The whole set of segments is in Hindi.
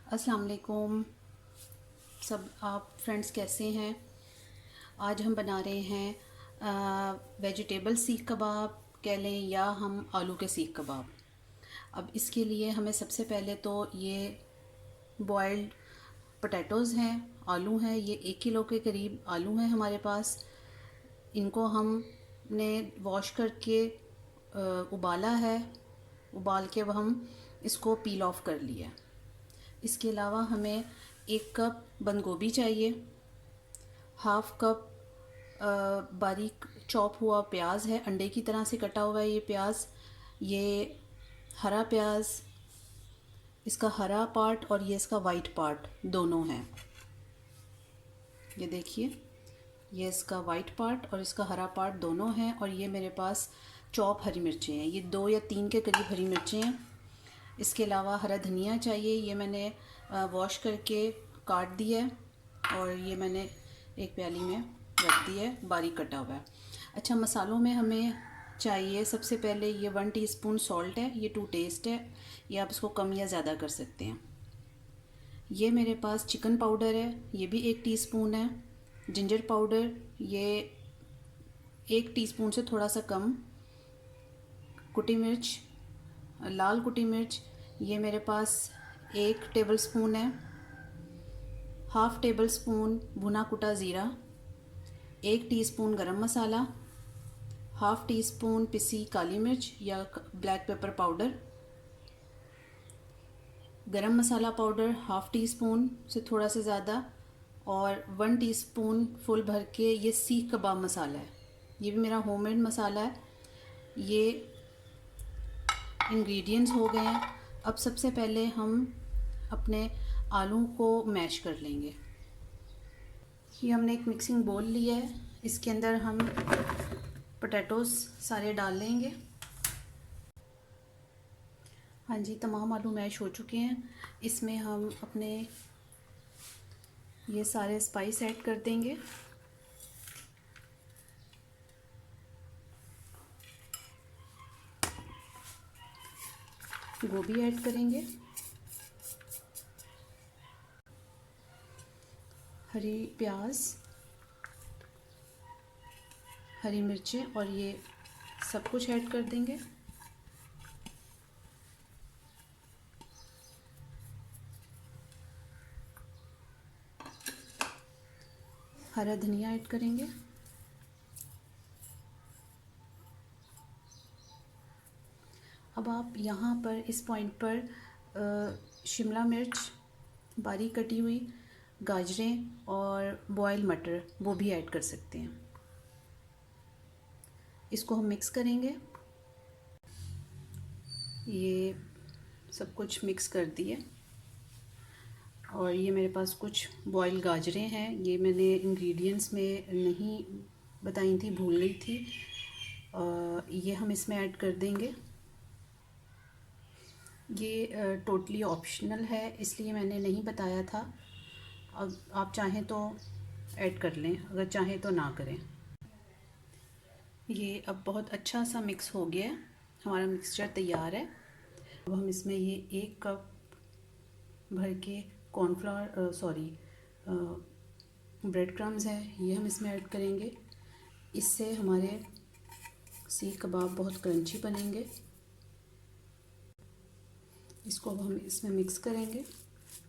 अस्सलाम वालेकुम सब आप फ्रेंड्स कैसे हैं। आज हम बना रहे हैं वेजिटेबल सीख कबाब कह लें या हम आलू के सीख कबाब। अब इसके लिए हमें सबसे पहले तो ये बॉइल्ड पोटैटोज़ हैं, आलू हैं, ये 1 किलो के करीब आलू हैं हमारे पास। इनको हमने वॉश करके उबाला है, उबाल के हम इसको पील ऑफ कर लिया। इसके अलावा हमें 1 कप बंद गोभी चाहिए, हाफ़ कप बारीक चॉप हुआ प्याज है, अंडे की तरह से कटा हुआ है ये प्याज। ये हरा प्याज, इसका हरा पार्ट और ये इसका वाइट पार्ट दोनों हैं। ये देखिए, ये इसका वाइट पार्ट और इसका हरा पार्ट दोनों हैं। और ये मेरे पास चॉप हरी मिर्चें हैं, ये 2 या 3 के करीब हरी मिर्चें हैं। इसके अलावा हरा धनिया चाहिए, ये मैंने वॉश करके काट दिया है और ये मैंने एक प्याली में रख दिया है, बारीक कटा हुआ है। अच्छा, मसालों में हमें चाहिए सबसे पहले ये 1 टीस्पून सॉल्ट है, ये टू टेस्ट है, ये आप इसको कम या ज़्यादा कर सकते हैं। ये मेरे पास चिकन पाउडर है, ये भी 1 टीस्पून है। जिंजर पाउडर ये 1 टीस्पून से थोड़ा सा कम। कुटी मिर्च, लाल कुटी मिर्च ये मेरे पास 1 टेबलस्पून है। हाफ़ टेबल स्पून भुना कुटा ज़ीरा, 1 टीस्पून गरम मसाला, हाफ़ टी स्पून पिसी काली मिर्च या ब्लैक पेपर पाउडर, गरम मसाला पाउडर हाफ़ टी स्पून से थोड़ा सा ज़्यादा, और 1 टीस्पून फुल भर के ये सीख कबाब मसाला है, ये भी मेरा होममेड मसाला है। ये इंग्रेडिएंट्स हो गए हैं। अब सबसे पहले हम अपने आलू को मैश कर लेंगे। ये हमने एक मिक्सिंग बोल लिया है, इसके अंदर हम पोटैटोज़ सारे डाल लेंगे। हाँ जी, तमाम आलू मैश हो चुके हैं। इसमें हम अपने ये सारे स्पाइस ऐड कर देंगे। गोभी ऐड करेंगे, हरी प्याज, हरी मिर्चें और ये सब कुछ ऐड कर देंगे। हरा धनिया ऐड करेंगे। अब आप यहाँ पर इस पॉइंट पर शिमला मिर्च बारीक कटी हुई, गाजरें और बॉयल मटर वो भी ऐड कर सकते हैं। इसको हम मिक्स करेंगे। ये सब कुछ मिक्स कर दिए और ये मेरे पास कुछ बॉयल गाजरें हैं, ये मैंने इंग्रेडिएंट्स में नहीं बताई थी, भूल गई थी। ये हम इसमें ऐड कर देंगे। ये टोटली ऑप्शनल है, इसलिए मैंने नहीं बताया था। अब आप चाहें तो ऐड कर लें, अगर चाहें तो ना करें। ये अब बहुत अच्छा सा मिक्स हो गया है, हमारा मिक्सचर तैयार है। अब हम इसमें ये 1 कप भर के ब्रेड क्रम्स है, ये हम इसमें ऐड करेंगे। इससे हमारे सीख कबाब बहुत क्रंची बनेंगे। इसको अब हम इसमें मिक्स करेंगे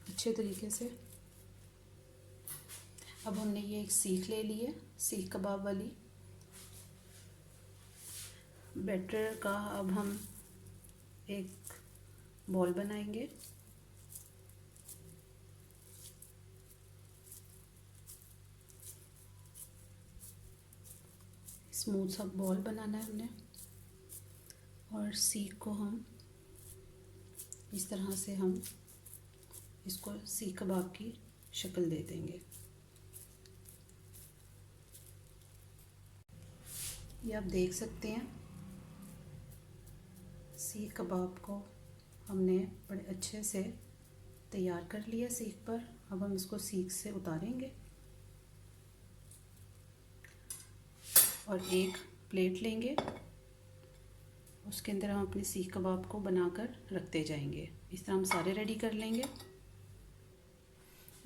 अच्छे तरीके से। अब हमने ये एक सीख ले ली है, सीख कबाब वाली। बैटर का अब हम एक बॉल बनाएंगे। स्मूथ सा बॉल बनाना है हमने, और सीख को हम इस तरह से हम इसको सीख कबाब की शक्ल दे देंगे। ये आप देख सकते हैं, सीख कबाब को हमने बड़े अच्छे से तैयार कर लिया सीख पर। अब हम इसको सीख से उतारेंगे और एक प्लेट लेंगे, उसके अंदर हम अपने सीख कबाब को बनाकर रखते जाएंगे। इस तरह हम सारे रेडी कर लेंगे।